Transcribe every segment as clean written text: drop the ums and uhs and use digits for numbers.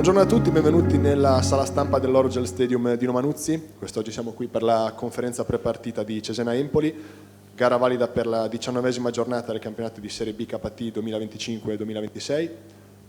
Buongiorno a tutti, benvenuti nella sala stampa dell'Orogel Stadium di Manuzzi. Quest'oggi siamo qui per la conferenza prepartita di Cesena-Empoli, gara valida per la 19ª giornata del campionato di Serie B KT 2025-2026.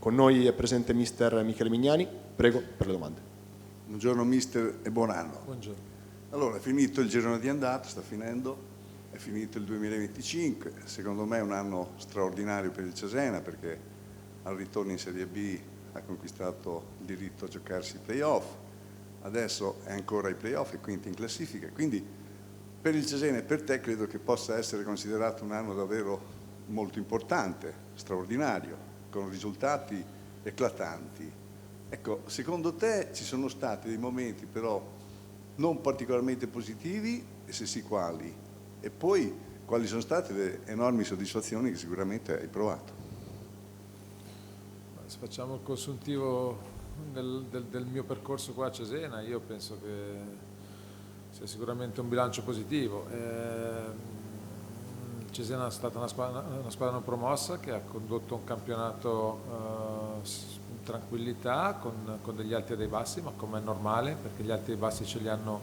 Con noi è presente mister Michele Mignani, prego per le domande. Buongiorno mister e buon anno. Buongiorno. Allora, è finito il girone di andata, sta finendo, è finito il 2025, secondo me è un anno straordinario per il Cesena perché al ritorno in Serie B ha conquistato il diritto a giocarsi i play-off, adesso è ancora ai play-off e quinto in classifica, quindi per il Cesena e per te credo che possa essere considerato un anno davvero molto importante, straordinario, con risultati eclatanti. Ecco, secondo te ci sono stati dei momenti però non particolarmente positivi e se sì quali? E poi quali sono state le enormi soddisfazioni che sicuramente hai provato? Se facciamo il consuntivo del mio percorso qua a Cesena, io penso che sia sicuramente un bilancio positivo. Cesena è stata una squadra non promossa che ha condotto un campionato in tranquillità, con degli alti e dei bassi, ma come è normale, perché gli alti e i bassi ce li hanno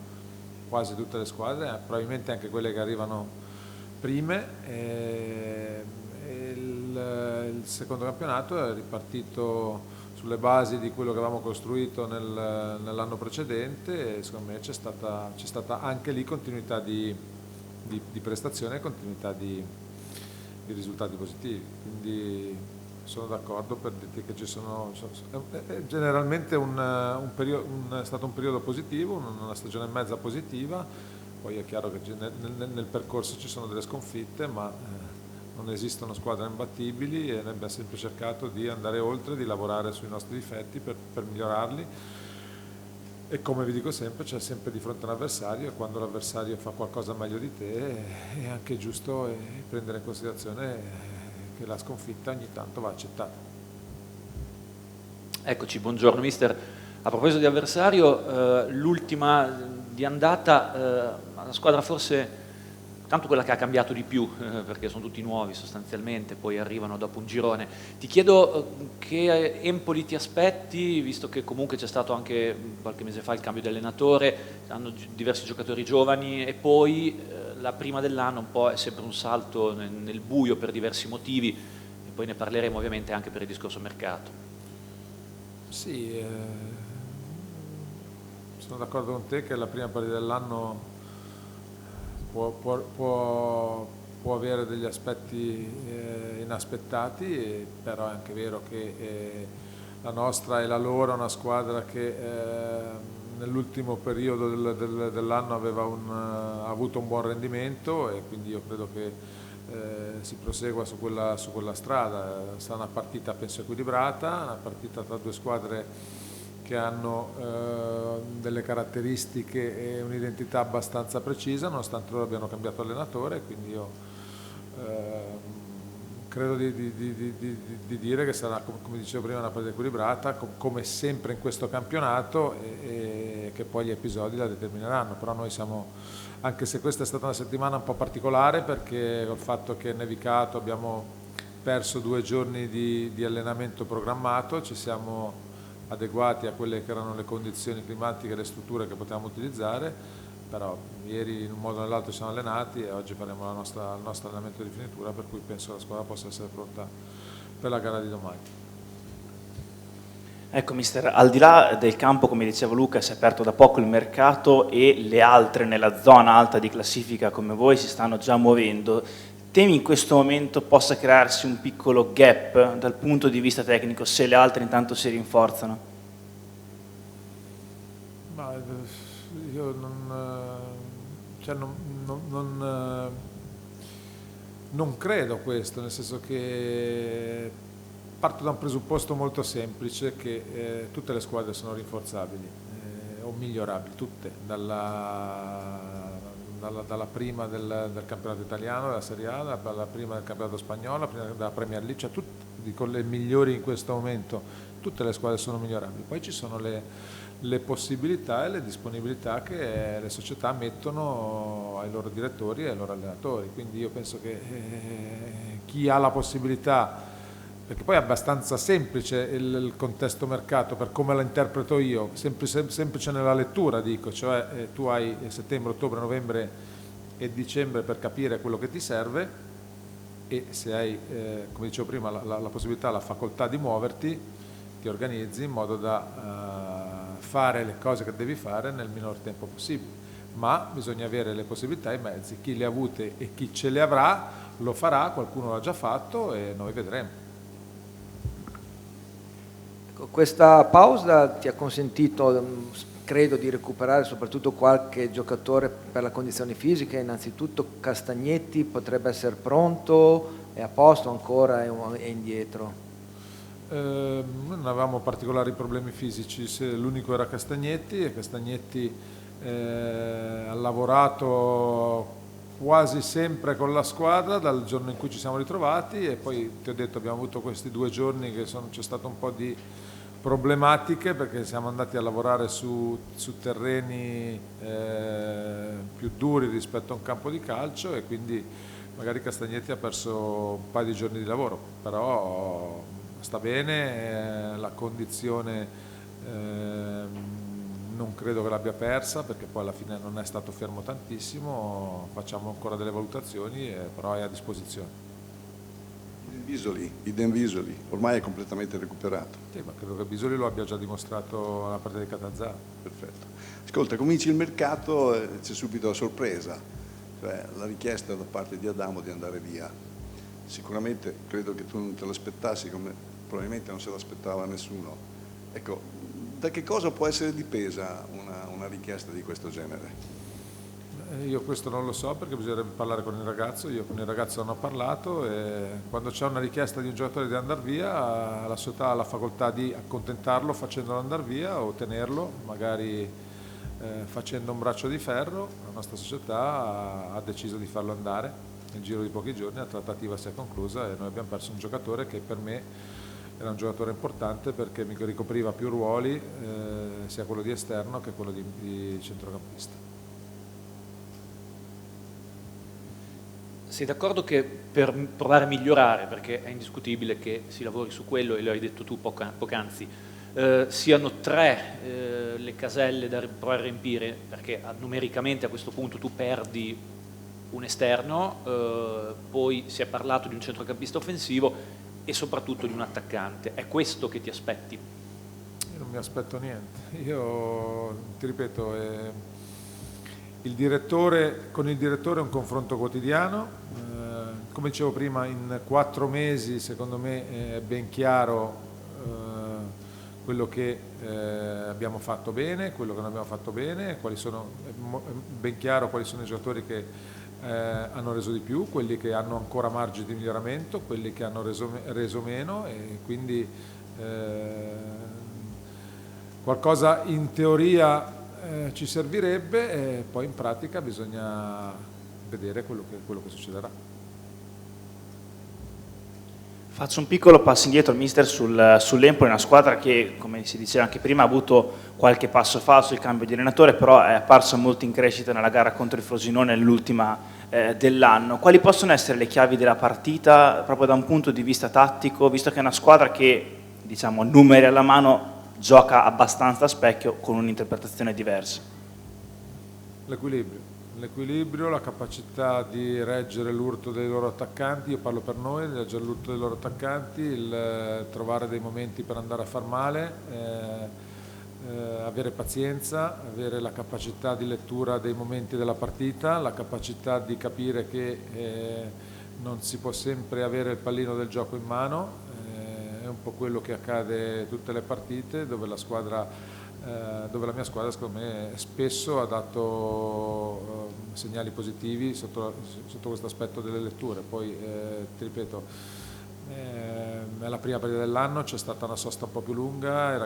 quasi tutte le squadre, probabilmente anche quelle che arrivano prime. Il secondo campionato è ripartito sulle basi di quello che avevamo costruito nell'anno precedente e secondo me c'è stata anche lì continuità di prestazione e continuità di risultati positivi, quindi sono d'accordo per dirti che ci sono generalmente è stato un periodo positivo, una stagione mezza positiva, poi è chiaro che nel percorso ci sono delle sconfitte, ma non esistono squadre imbattibili e noi abbiamo sempre cercato di andare oltre, di lavorare sui nostri difetti per migliorarli e come vi dico sempre c'è sempre di fronte un avversario e quando l'avversario fa qualcosa meglio di te è anche giusto prendere in considerazione che la sconfitta ogni tanto va accettata. Eccoci, buongiorno mister. A proposito di avversario, l'ultima di andata, la squadra forse tanto quella che ha cambiato di più, perché sono tutti nuovi sostanzialmente, poi arrivano dopo un girone. Ti chiedo che Empoli ti aspetti, visto che comunque c'è stato anche qualche mese fa il cambio di allenatore, hanno diversi giocatori giovani e poi la prima dell'anno un po' è sempre un salto nel buio per diversi motivi e poi ne parleremo ovviamente anche per il discorso mercato. Sì, sono d'accordo con te che la prima partita dell'anno può avere degli aspetti inaspettati, però è anche vero che la nostra e la loro è una squadra che nell'ultimo periodo dell'anno ha avuto un buon rendimento e quindi io credo che si prosegua su quella strada. Sarà una partita penso equilibrata, una partita tra due squadre che hanno delle caratteristiche e un'identità abbastanza precisa, nonostante loro abbiano cambiato allenatore, quindi io credo di dire che sarà, come dicevo prima, una partita equilibrata, come sempre in questo campionato, e che poi gli episodi la determineranno. Però noi siamo, anche se questa è stata una settimana un po' particolare, perché col fatto che è nevicato abbiamo perso 2 giorni di allenamento programmato, ci siamo adeguati a quelle che erano le condizioni climatiche e le strutture che potevamo utilizzare, però ieri in un modo o nell'altro siamo allenati e oggi faremo il nostro allenamento di finitura, per cui penso che la squadra possa essere pronta per la gara di domani. Ecco mister, al di là del campo, come diceva Luca, si è aperto da poco il mercato e le altre nella zona alta di classifica come voi si stanno già muovendo. Temi in questo momento possa crearsi un piccolo gap dal punto di vista tecnico se le altre intanto si rinforzano? Ma io non credo questo, nel senso che parto da un presupposto molto semplice, che tutte le squadre sono rinforzabili o migliorabili, tutte, dalla prima del campionato italiano, della Serie A, dalla prima del campionato spagnolo, la prima della Premier League, cioè dico le migliori in questo momento, tutte le squadre sono migliorabili. Poi ci sono le possibilità e le disponibilità che le società mettono ai loro direttori e ai loro allenatori, quindi io penso che chi ha la possibilità perché poi è abbastanza semplice il contesto mercato per come lo interpreto io, semplice nella lettura dico, cioè tu hai settembre, ottobre, novembre e dicembre per capire quello che ti serve, e se hai, come dicevo prima, la possibilità, la facoltà di muoverti, ti organizzi in modo da fare le cose che devi fare nel minor tempo possibile. Ma bisogna avere le possibilità e i mezzi, chi le ha avute e chi ce le avrà lo farà, qualcuno l'ha già fatto e noi vedremo. Questa pausa ti ha consentito, credo, di recuperare soprattutto qualche giocatore per la condizione fisica. Innanzitutto Castagnetti potrebbe essere pronto, è a posto ancora, è indietro? Non avevamo particolari problemi fisici, l'unico era Castagnetti, e Castagnetti ha lavorato quasi sempre con la squadra dal giorno in cui ci siamo ritrovati, e poi ti ho detto abbiamo avuto questi 2 giorni che c'è stato un po' di problematiche perché siamo andati a lavorare su terreni più duri rispetto a un campo di calcio, e quindi magari Castagnetti ha perso un paio di giorni di lavoro, però sta bene, la condizione non credo che l'abbia persa, perché poi alla fine non è stato fermo tantissimo, facciamo ancora delle valutazioni, però è a disposizione. Idem Visoli, ormai è completamente recuperato. Sì, ma credo che Bisoli lo abbia già dimostrato alla partita di Catanzaro. Perfetto. Ascolta, cominci il mercato, c'è subito la sorpresa, cioè la richiesta da parte di Adamo di andare via. Sicuramente credo che tu non te l'aspettassi, come probabilmente non se l'aspettava nessuno. Ecco, da che cosa può essere dipesa una richiesta di questo genere? Io questo non lo so, perché bisognerebbe parlare con il ragazzo. Io con il ragazzo non ho parlato, e quando c'è una richiesta di un giocatore di andare via, la società ha la facoltà di accontentarlo facendolo andare via o tenerlo, magari facendo un braccio di ferro. La nostra società ha deciso di farlo andare nel giro di pochi giorni, la trattativa si è conclusa e noi abbiamo perso un giocatore che per me era un giocatore importante, perché mi ricopriva più ruoli, sia quello di esterno che quello di centrocampista. Sei d'accordo che per provare a migliorare, perché è indiscutibile che si lavori su quello, e lo hai detto tu poc'anzi, siano 3 le caselle da provare a riempire, perché numericamente a questo punto tu perdi un esterno, poi si è parlato di un centrocampista offensivo e soprattutto di un attaccante. È questo che ti aspetti? Io non mi aspetto niente. Io ti ripeto, con il direttore è un confronto quotidiano, come dicevo prima, in 4 mesi secondo me è ben chiaro quello che abbiamo fatto bene, quello che non abbiamo fatto bene, è ben chiaro quali sono i giocatori che hanno reso di più, quelli che hanno ancora margini di miglioramento, quelli che hanno reso meno, e quindi qualcosa in teoria ci servirebbe, e poi in pratica bisogna vedere quello che succederà. Faccio un piccolo passo indietro, mister, sull'Empoli, una squadra che, come si diceva anche prima, ha avuto qualche passo falso, il cambio di allenatore, però è apparsa molto in crescita nella gara contro il Frosinone, nell'ultima dell'anno. Quali possono essere le chiavi della partita, proprio da un punto di vista tattico, visto che è una squadra che, diciamo, numeri alla mano, gioca abbastanza a specchio con un'interpretazione diversa? L'equilibrio, la capacità di reggere l'urto dei loro attaccanti, io parlo per noi, di reggere l'urto dei loro attaccanti, il trovare dei momenti per andare a far male, avere pazienza, avere la capacità di lettura dei momenti della partita, la capacità di capire che non si può sempre avere il pallino del gioco in mano. È un po' quello che accade tutte le partite, dove la mia squadra secondo me spesso ha dato segnali positivi sotto questo aspetto delle letture. Poi ti ripeto, è la prima partita dell'anno, c'è stata una sosta un po' più lunga,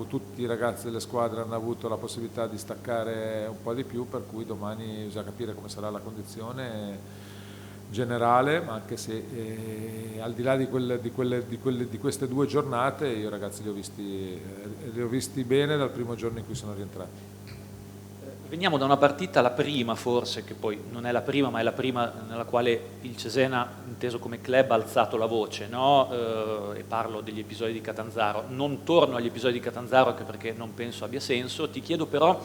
tutti i ragazzi delle squadre hanno avuto la possibilità di staccare un po' di più, per cui domani bisogna capire come sarà la condizione generale, ma anche se al di là di queste 2 giornate io ragazzi li ho visti bene dal primo giorno in cui sono rientrati. Veniamo da una partita, la prima forse, che poi non è la prima, ma è la prima nella quale il Cesena, inteso come club, ha alzato la voce, no? E parlo degli episodi di Catanzaro. Non torno agli episodi di Catanzaro, anche perché non penso abbia senso. Ti chiedo però,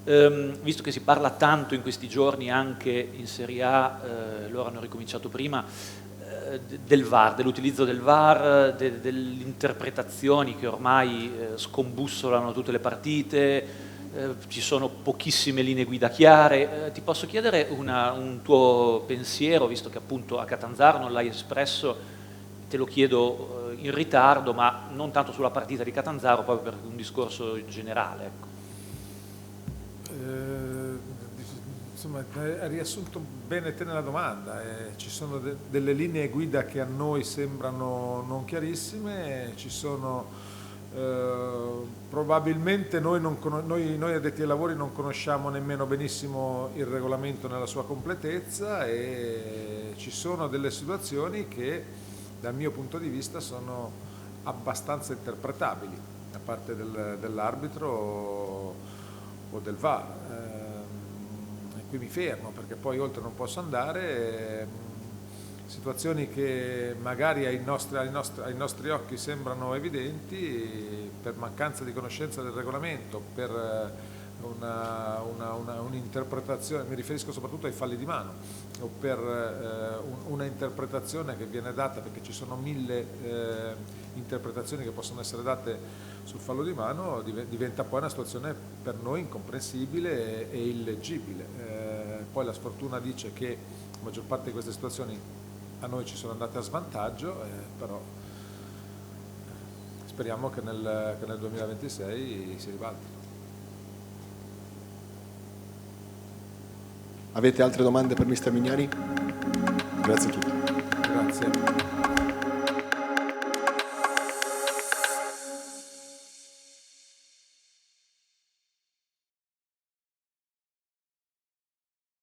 visto che si parla tanto in questi giorni anche in Serie A, loro hanno ricominciato prima, del VAR, dell'utilizzo del VAR, delle interpretazioni che ormai scombussolano tutte le partite, ci sono pochissime linee guida chiare. Ti posso chiedere un tuo pensiero, visto che appunto a Catanzaro non l'hai espresso, te lo chiedo in ritardo, ma non tanto sulla partita di Catanzaro, proprio per un discorso generale. Ecco. Insomma, hai riassunto bene te nella domanda. Ci sono delle linee guida che a noi sembrano non chiarissime, ci sono probabilmente noi addetti ai lavori non conosciamo nemmeno benissimo il regolamento nella sua completezza, e ci sono delle situazioni che dal mio punto di vista sono abbastanza interpretabili da parte dell'arbitro o del VAR. E qui mi fermo, perché poi oltre non posso andare. Situazioni che magari ai nostri occhi sembrano evidenti, per mancanza di conoscenza del regolamento, per un'interpretazione, mi riferisco soprattutto ai falli di mano, o per una interpretazione che viene data, perché ci sono 1000 interpretazioni che possono essere date sul fallo di mano, diventa poi una situazione per noi incomprensibile e illeggibile. Poi la sfortuna dice che la maggior parte di queste situazioni a noi ci sono andate a svantaggio, però speriamo che nel 2026 si ribalti. Avete altre domande per mister Mignani? Grazie a tutti.